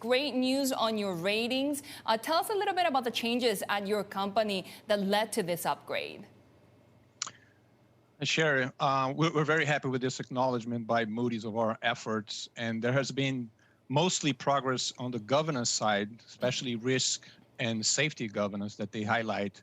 Great news on your ratings. Tell us a little bit about the changes at your company that led to this upgrade. Shery, we're very happy with this acknowledgement by Moody's of our efforts, and there has been mostly progress on the governance side, especially risk and safety governance that they highlight.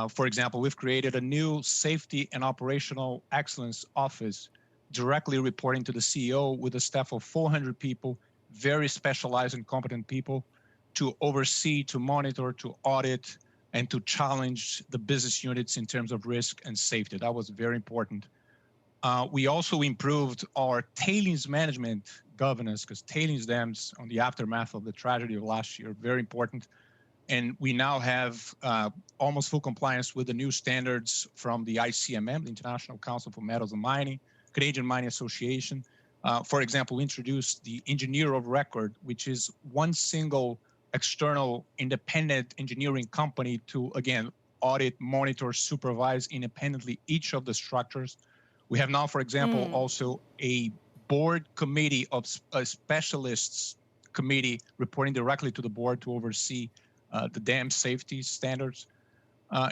For example, we've created a new safety and operational excellence office directly reporting to the CEO with a staff of 400 people, very specialized and competent people to oversee, to monitor, to audit, and to challenge the business units in terms of risk and safety. That was very important. We also improved our tailings management governance, because tailings dams on the aftermath of the tragedy of last year, very important. And we now have almost full compliance with the new standards from the ICMM, the International Council for Metals and Mining, Canadian Mining Association. For example, we introduced the Engineer of Record, which is one single external independent engineering company to, again, audit, monitor, supervise independently each of the structures. We have now, for example, also a board committee of specialists committee reporting directly to the board to oversee the dam safety standards.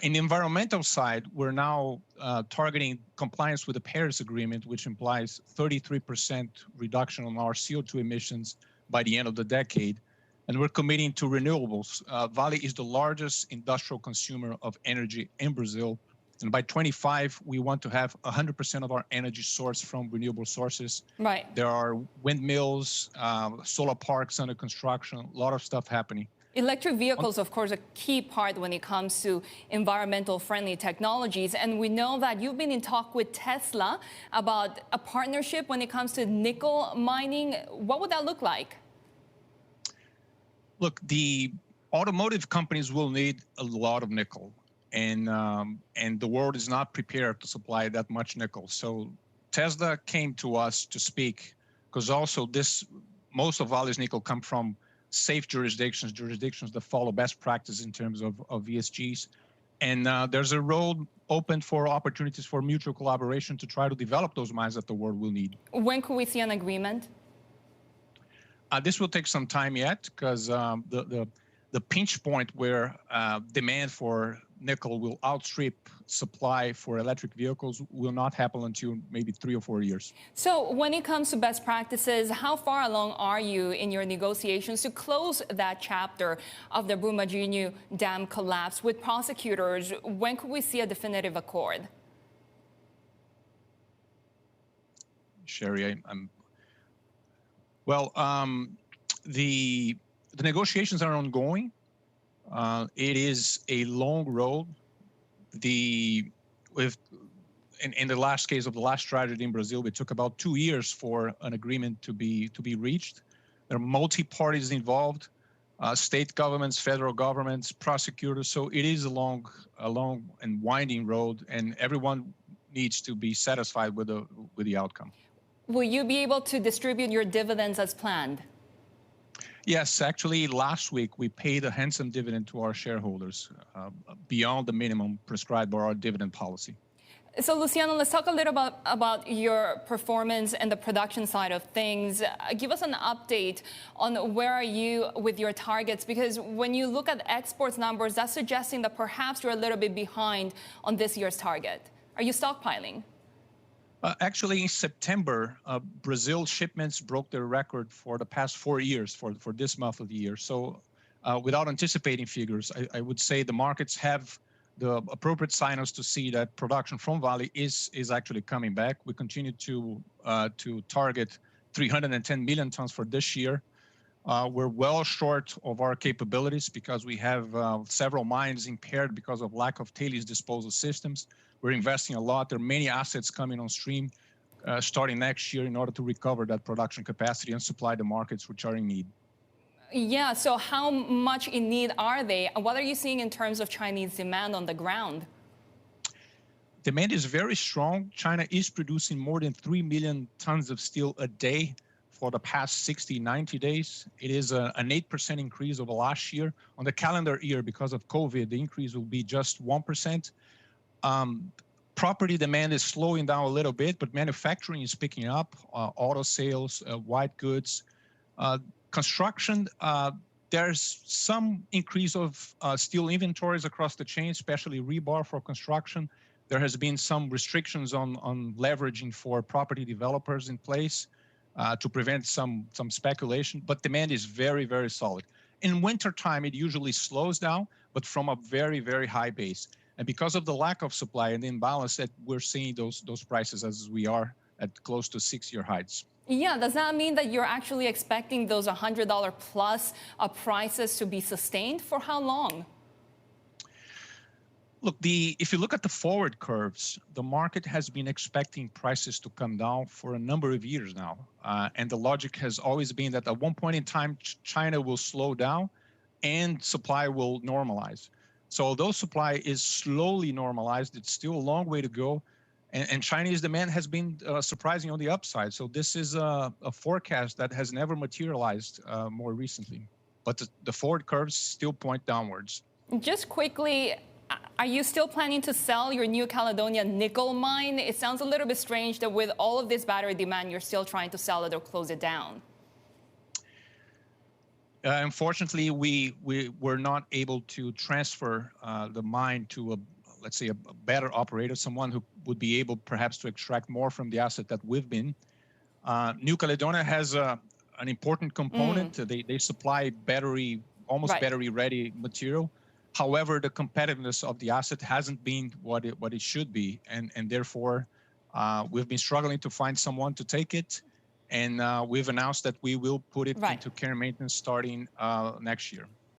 In the environmental side, we're now targeting compliance with the Paris Agreement, which implies 33% reduction on our CO2 emissions by the end of the decade. And we're committing to renewables. Vale is the largest industrial consumer of energy in Brazil. And by 25, we want to have 100% of our energy sourced from renewable sources. Right. There are windmills, solar parks under construction, a lot of stuff happening. Electric vehicles, of course, a key part when it comes to environmental friendly technologies. And we know that you've been in talk with Tesla about a partnership when it comes to nickel mining. What would that look like? Look, the automotive companies will need a lot of nickel, and the world is not prepared to supply that much nickel. So Tesla came to us to speak, because also most of Vale's nickel come from safe jurisdictions that follow best practice in terms of ESGs. And there's a road open for opportunities for mutual collaboration to try to develop those mines that the world will need. When could we see an agreement? This will take some time yet, because the pinch point where demand for nickel will outstrip supply for electric vehicles will not happen until maybe 3 or 4 years. So when it comes to best practices, how far along are you in your negotiations to close that chapter of the Brumadinho Dam collapse with prosecutors? When could we see a definitive accord? Shery, well, the negotiations are ongoing. It is a long road. In the last case of the last tragedy in Brazil, it took about 2 years for an agreement to be reached. There are multi-parties involved, state governments, federal governments, prosecutors. So it is a long and winding road, and everyone needs to be satisfied with the outcome. Will you be able to distribute your dividends as planned? Yes, actually, last week we paid a handsome dividend to our shareholders beyond the minimum prescribed by our dividend policy. So, Luciano, let's talk a little about your performance and the production side of things. Give us an update on where are you with your targets, because when you look at exports numbers, that's suggesting that perhaps you're a little bit behind on this year's target. Are you stockpiling? Actually, in September, Brazil shipments broke their record for the past 4 years for this month of the year. So without anticipating figures, I would say the markets have the appropriate signals to see that production from Vale is actually coming back. We continue to target 310 million tons for this year. We're well short of our capabilities because we have several mines impaired because of lack of tailings disposal systems. We're investing a lot. There are many assets coming on stream starting next year in order to recover that production capacity and supply the markets which are in need. Yeah, so how much in need are they? What are you seeing in terms of Chinese demand on the ground? Demand is very strong. China is producing more than 3 million tons of steel a day for the past 60, 90 days. It is an 8% increase over last year. On the calendar year, because of COVID, the increase will be just 1%. Property demand is slowing down a little bit, but manufacturing is picking up, auto sales, white goods. Construction, there's some increase of steel inventories across the chain, especially rebar for construction. There has been some restrictions on leveraging for property developers in place to prevent some speculation, but demand is very, very solid. In wintertime, it usually slows down, but from a very, very high base. And because of the lack of supply and imbalance, that we're seeing those prices as we are at close to 6-year highs. Yeah, does that mean that you're actually expecting those $100 plus prices to be sustained for how long? Look, if you look at the forward curves, the market has been expecting prices to come down for a number of years now. And the logic has always been that at one point in time, China will slow down and supply will normalize. So although supply is slowly normalized, it's still a long way to go. And Chinese demand has been surprising on the upside. So this is a forecast that has never materialized more recently. But the forward curves still point downwards. Just quickly, are you still planning to sell your New Caledonia nickel mine? It sounds a little bit strange that with all of this battery demand, you're still trying to sell it or close it down. Unfortunately, we were not able to transfer the mine to let's say a better operator, someone who would be able perhaps to extract more from the asset that we've been. New Caledonia has an important component. They supply almost battery-ready material. However, the competitiveness of the asset hasn't been what it should be, and therefore we've been struggling to find someone to take it, and we've announced that we will put it into care and maintenance starting next year.